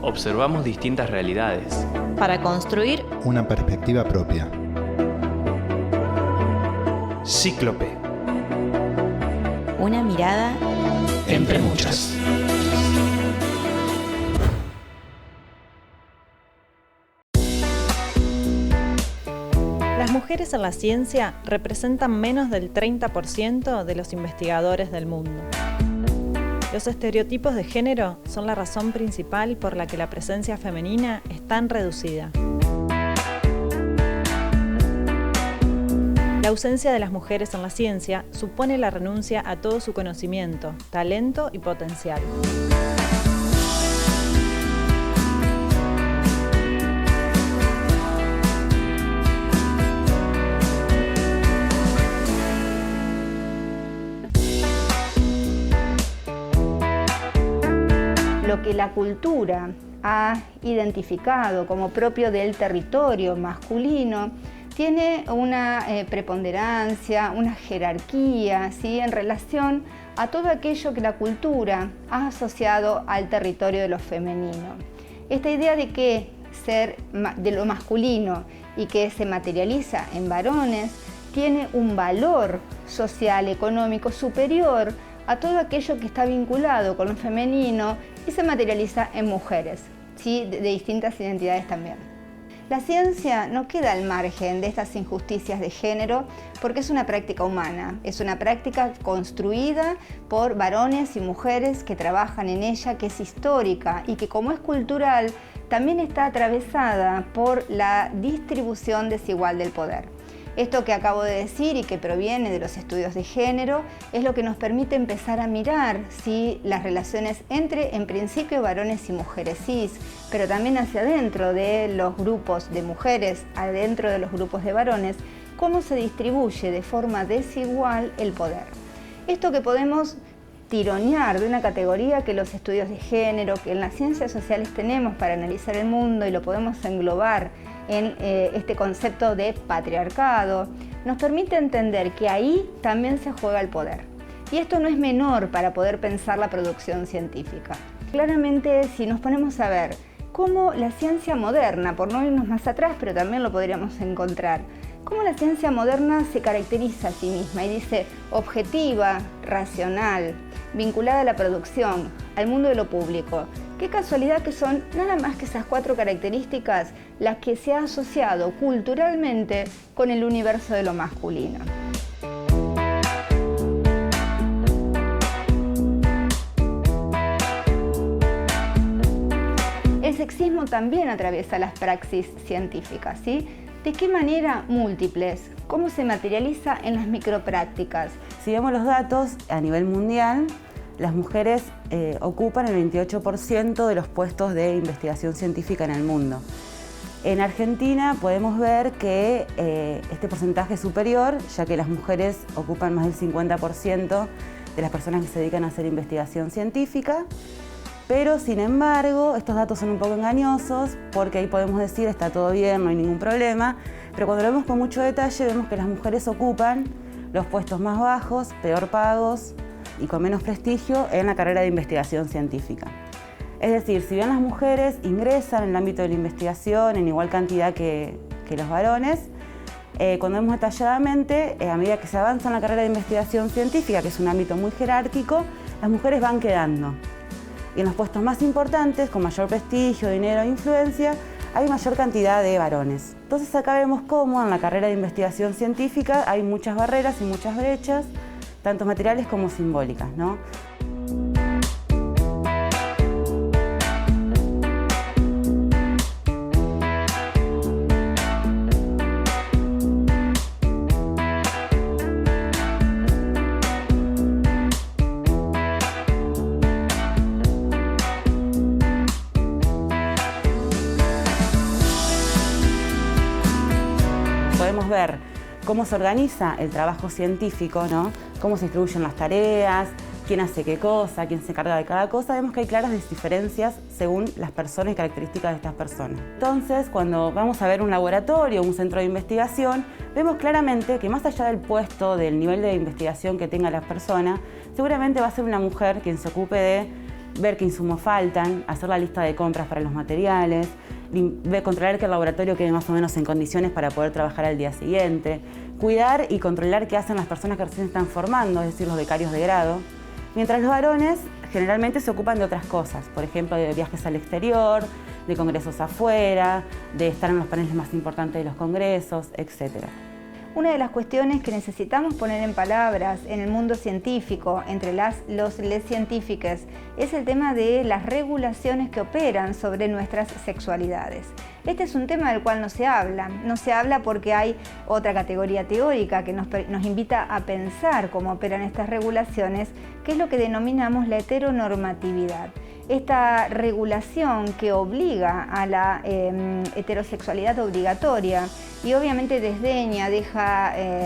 observamos distintas realidades para construir una perspectiva propia. Cíclope. Una mirada entre muchas. Las mujeres en la ciencia representan menos del 30% de los investigadores del mundo. Los estereotipos de género son la razón principal por la que la presencia femenina es tan reducida. La ausencia de las mujeres en la ciencia supone la renuncia a todo su conocimiento, talento y potencial. Lo que la cultura ha identificado como propio del territorio masculino tiene una preponderancia, una jerarquía, ¿sí?, en relación a todo aquello que la cultura ha asociado al territorio de lo femenino. Esta idea de que ser de lo masculino y que se materializa en varones tiene un valor social, económico superior a todo aquello que está vinculado con lo femenino y se materializa en mujeres, ¿sí?, de distintas identidades también. La ciencia no queda al margen de estas injusticias de género porque es una práctica humana, es una práctica construida por varones y mujeres que trabajan en ella, que es histórica y que, como es cultural, también está atravesada por la distribución desigual del poder. Esto que acabo de decir y que proviene de los estudios de género es lo que nos permite empezar a mirar, ¿sí?, las relaciones entre, en principio, varones y mujeres cis, pero también hacia adentro de los grupos de mujeres, adentro de los grupos de varones, cómo se distribuye de forma desigual el poder. Esto que podemos tironear de una categoría que los estudios de género, que en las ciencias sociales tenemos para analizar el mundo y lo podemos englobar en este concepto de patriarcado, nos permite entender que ahí también se juega el poder. Y esto no es menor para poder pensar la producción científica. Claramente, si nos ponemos a ver cómo la ciencia moderna, por no irnos más atrás, pero también lo podríamos encontrar, cómo la ciencia moderna se caracteriza a sí misma y dice objetiva, racional, vinculada a la producción, al mundo de lo público. Qué casualidad que son nada más que esas 4 características las que se ha asociado culturalmente con el universo de lo masculino. El sexismo también atraviesa las praxis científicas, ¿sí? ¿De qué manera? Múltiples. ¿Cómo se materializa en las microprácticas? Si vemos los datos a nivel mundial, las mujeres ocupan el 28% de los puestos de investigación científica en el mundo. En Argentina podemos ver que este porcentaje es superior, ya que las mujeres ocupan más del 50% de las personas que se dedican a hacer investigación científica, pero sin embargo estos datos son un poco engañosos porque ahí podemos decir está todo bien, no hay ningún problema, pero cuando lo vemos con mucho detalle vemos que las mujeres ocupan los puestos más bajos, peor pagos y con menos prestigio en la carrera de investigación científica. Es decir, si bien las mujeres ingresan en el ámbito de la investigación en igual cantidad que los varones, cuando vemos detalladamente, a medida que se avanza en la carrera de investigación científica, que es un ámbito muy jerárquico, las mujeres van quedando. Y en los puestos más importantes, con mayor prestigio, dinero e influencia, hay mayor cantidad de varones. Entonces acá vemos cómo en la carrera de investigación científica hay muchas barreras y muchas brechas, tanto materiales como simbólicas, ¿no? Podemos ver cómo se organiza el trabajo científico, ¿no? Cómo se distribuyen las tareas, quién hace qué cosa, quién se encarga de cada cosa. Vemos que hay claras diferencias según las personas y características de estas personas. Entonces, cuando vamos a ver un laboratorio, un centro de investigación, vemos claramente que más allá del puesto, del nivel de investigación que tenga la persona, seguramente va a ser una mujer quien se ocupe de ver qué insumos faltan, hacer la lista de compras para los materiales, controlar que el laboratorio quede más o menos en condiciones para poder trabajar al día siguiente, cuidar y controlar qué hacen las personas que recién están formando, es decir, los becarios de grado. Mientras los varones generalmente se ocupan de otras cosas, por ejemplo, de viajes al exterior, de congresos afuera, de estar en los paneles más importantes de los congresos, etc. Una de las cuestiones que necesitamos poner en palabras en el mundo científico, entre les científicas, es el tema de las regulaciones que operan sobre nuestras sexualidades. Este es un tema del cual no se habla porque hay otra categoría teórica que nos invita a pensar cómo operan estas regulaciones, que es lo que denominamos la heteronormatividad. Esta regulación que obliga a la heterosexualidad obligatoria y obviamente desdeña,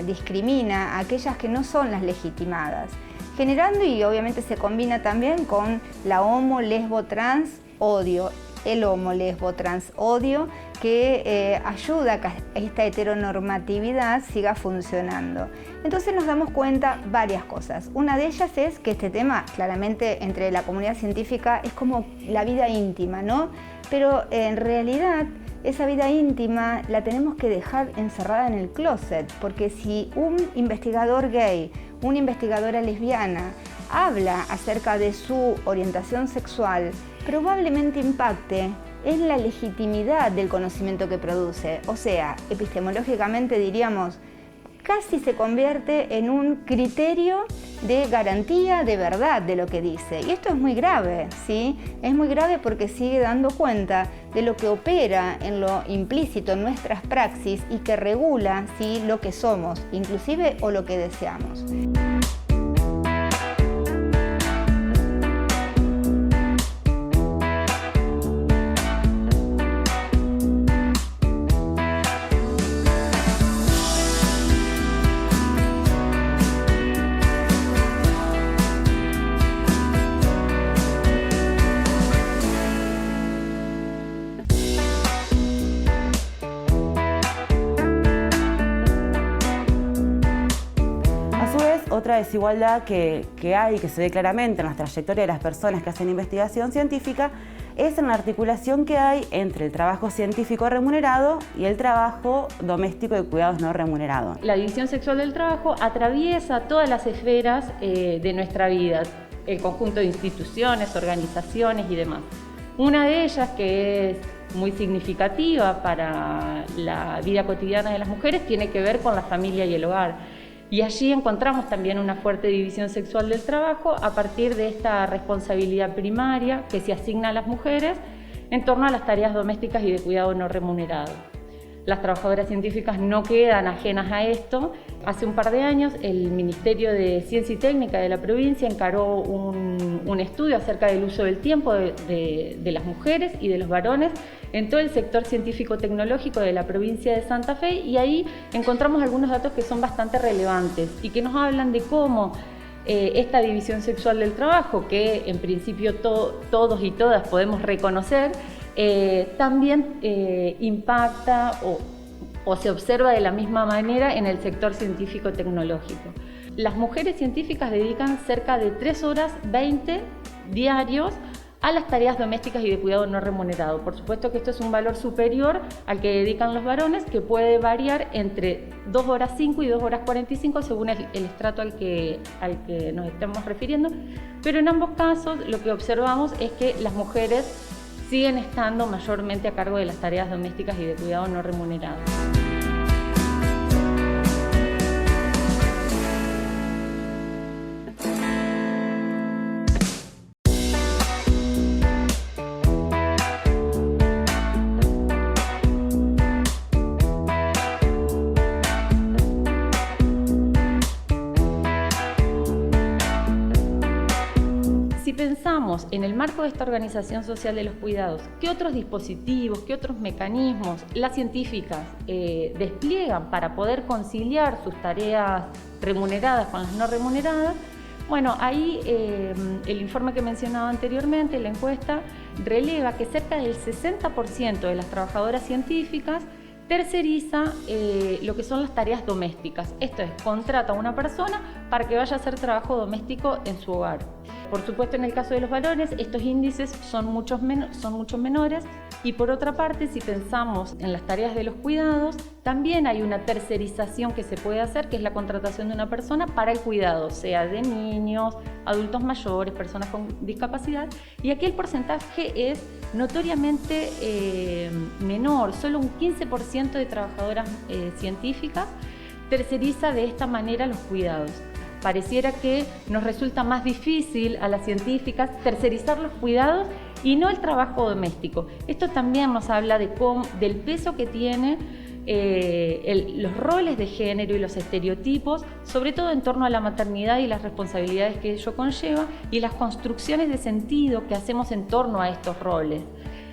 discrimina a aquellas que no son las legitimadas, generando, y obviamente se combina también con la homo, lesbo, trans, odio, el homo, lesbo, trans, odio, que ayuda a que esta heteronormatividad siga funcionando. Entonces nos damos cuenta varias cosas. Una de ellas es que este tema, claramente entre la comunidad científica, es como la vida íntima, ¿no? Pero en realidad esa vida íntima la tenemos que dejar encerrada en el closet, porque si un investigador gay, una investigadora lesbiana, habla acerca de su orientación sexual, probablemente impacte en la legitimidad del conocimiento que produce. O sea, epistemológicamente diríamos, casi se convierte en un criterio de garantía de verdad de lo que dice. Y esto es muy grave, ¿sí? Es muy grave porque sigue dando cuenta de lo que opera en lo implícito en nuestras praxis y que regula, ¿sí?, lo que somos, inclusive, o lo que deseamos. Otra desigualdad que hay, que se ve claramente en la trayectoria de las personas que hacen investigación científica, es en la articulación que hay entre el trabajo científico remunerado y el trabajo doméstico de cuidados no remunerado. La división sexual del trabajo atraviesa todas las esferas de nuestra vida, el conjunto de instituciones, organizaciones y demás. Una de ellas, que es muy significativa para la vida cotidiana de las mujeres, tiene que ver con la familia y el hogar. Y allí encontramos también una fuerte división sexual del trabajo a partir de esta responsabilidad primaria que se asigna a las mujeres en torno a las tareas domésticas y de cuidado no remunerado. Las trabajadoras científicas no quedan ajenas a esto. Hace un par de años el Ministerio de Ciencia y Técnica de la provincia encaró un estudio acerca del uso del tiempo de las mujeres y de los varones en todo el sector científico-tecnológico de la provincia de Santa Fe, y ahí encontramos algunos datos que son bastante relevantes y que nos hablan de cómo esta división sexual del trabajo, que en principio todos y todas podemos reconocer, también impacta o se observa de la misma manera en el sector científico-tecnológico. Las mujeres científicas dedican cerca de 3 horas 20 diarios a las tareas domésticas y de cuidado no remunerado. Por supuesto que esto es un valor superior al que dedican los varones, que puede variar entre 2 horas 5 y 2 horas 45 según el estrato al que nos estemos refiriendo, pero en ambos casos lo que observamos es que las mujeres siguen estando mayormente a cargo de las tareas domésticas y de cuidado no remunerado. Si pensamos en el marco de esta organización social de los cuidados, ¿qué otros dispositivos, qué otros mecanismos las científicas despliegan para poder conciliar sus tareas remuneradas con las no remuneradas? Bueno, ahí el informe que mencionaba anteriormente, la encuesta, releva que cerca del 60% de las trabajadoras científicas terceriza lo que son las tareas domésticas. Esto es, contrata a una persona para que vaya a hacer trabajo doméstico en su hogar. Por supuesto, en el caso de los varones, estos índices son mucho menores. Y por otra parte, si pensamos en las tareas de los cuidados, también hay una tercerización que se puede hacer, que es la contratación de una persona para el cuidado, sea de niños, adultos mayores, personas con discapacidad. Y aquí el porcentaje es notoriamente menor. Solo un 15% de trabajadoras científicas terceriza de esta manera los cuidados. Pareciera que nos resulta más difícil a las científicas tercerizar los cuidados y no el trabajo doméstico. Esto también nos habla del peso que tiene los roles de género y los estereotipos, sobre todo en torno a la maternidad y las responsabilidades que ello conlleva y las construcciones de sentido que hacemos en torno a estos roles.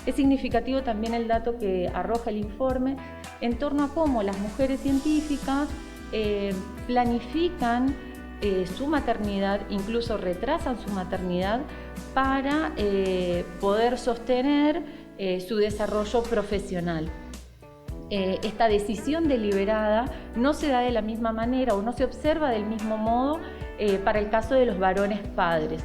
Es significativo también el dato que arroja el informe en torno a cómo las mujeres científicas planifican su maternidad, incluso retrasan su maternidad para poder sostener su desarrollo profesional. Esta decisión deliberada no se da de la misma manera o no se observa del mismo modo para el caso de los varones padres.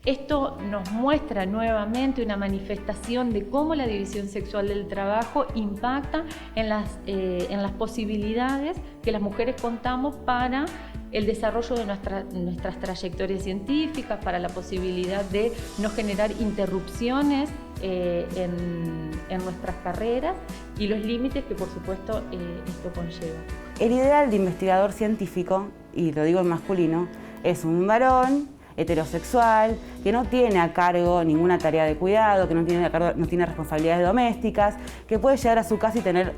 Esto nos muestra nuevamente una manifestación de cómo la división sexual del trabajo impacta en las posibilidades que las mujeres contamos para el desarrollo de nuestras trayectorias científicas, para la posibilidad de no generar interrupciones en nuestras carreras y los límites que por supuesto esto conlleva. El ideal de investigador científico, y lo digo en masculino, es un varón heterosexual, que no tiene a cargo ninguna tarea de cuidado, que no tiene responsabilidades domésticas, que puede llegar a su casa y tener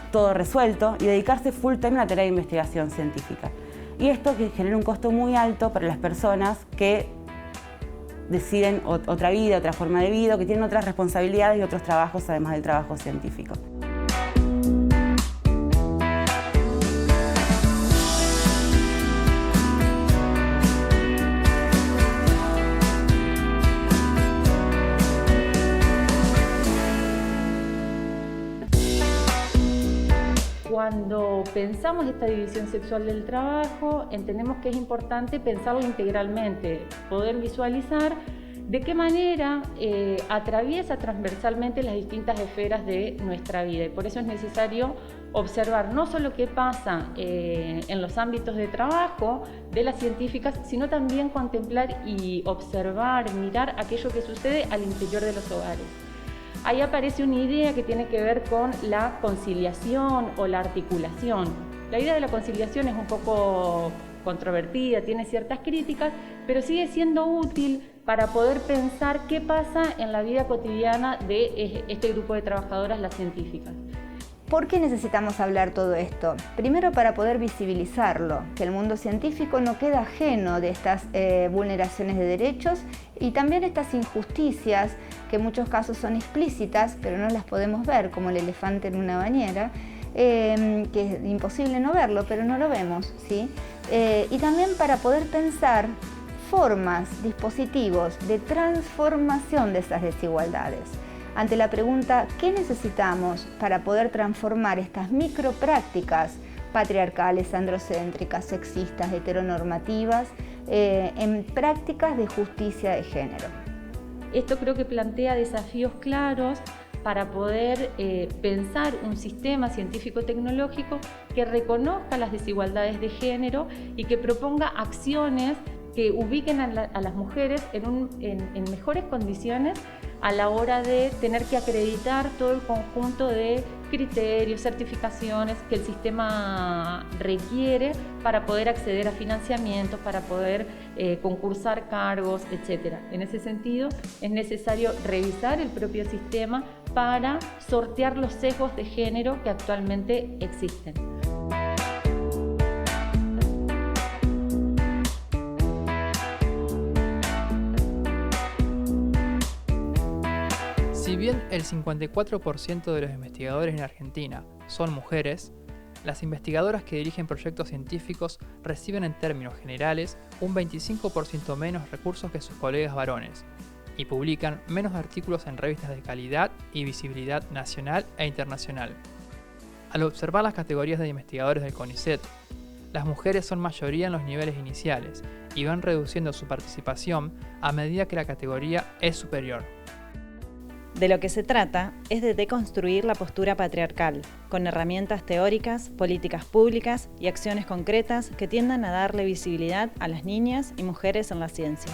todo resuelto y dedicarse full time a la tarea de investigación científica. Y esto que genera un costo muy alto para las personas que deciden otra vida, otra forma de vida, que tienen otras responsabilidades y otros trabajos además del trabajo científico. Cuando pensamos esta división sexual del trabajo, entendemos que es importante pensarlo integralmente, poder visualizar de qué manera atraviesa transversalmente las distintas esferas de nuestra vida. Y por eso es necesario observar no solo qué pasa en los ámbitos de trabajo de las científicas, sino también contemplar y observar, mirar aquello que sucede al interior de los hogares. Ahí aparece una idea que tiene que ver con la conciliación o la articulación. La idea de la conciliación es un poco controvertida, tiene ciertas críticas, pero sigue siendo útil para poder pensar qué pasa en la vida cotidiana de este grupo de trabajadoras, las científicas. ¿Por qué necesitamos hablar todo esto? Primero, para poder visibilizarlo, que el mundo científico no queda ajeno de estas vulneraciones de derechos y también estas injusticias que en muchos casos son explícitas, pero no las podemos ver, como el elefante en una bañera, que es imposible no verlo, pero no lo vemos, ¿sí? Y también para poder pensar formas, dispositivos de transformación de esas desigualdades. Ante la pregunta, ¿qué necesitamos para poder transformar estas microprácticas patriarcales, androcéntricas, sexistas, heteronormativas, en prácticas de justicia de género? Esto creo que plantea desafíos claros para poder pensar un sistema científico-tecnológico que reconozca las desigualdades de género y que proponga acciones que ubiquen a las mujeres en mejores condiciones a la hora de tener que acreditar todo el conjunto de criterios, certificaciones que el sistema requiere para poder acceder a financiamientos, para poder concursar cargos, etc. En ese sentido, es necesario revisar el propio sistema para sortear los sesgos de género que actualmente existen. Si bien el 54% de los investigadores en Argentina son mujeres, las investigadoras que dirigen proyectos científicos reciben en términos generales un 25% menos recursos que sus colegas varones y publican menos artículos en revistas de calidad y visibilidad nacional e internacional. Al observar las categorías de investigadores del CONICET, las mujeres son mayoría en los niveles iniciales y van reduciendo su participación a medida que la categoría es superior. De lo que se trata es de deconstruir la postura patriarcal, con herramientas teóricas, políticas públicas y acciones concretas que tiendan a darle visibilidad a las niñas y mujeres en la ciencia.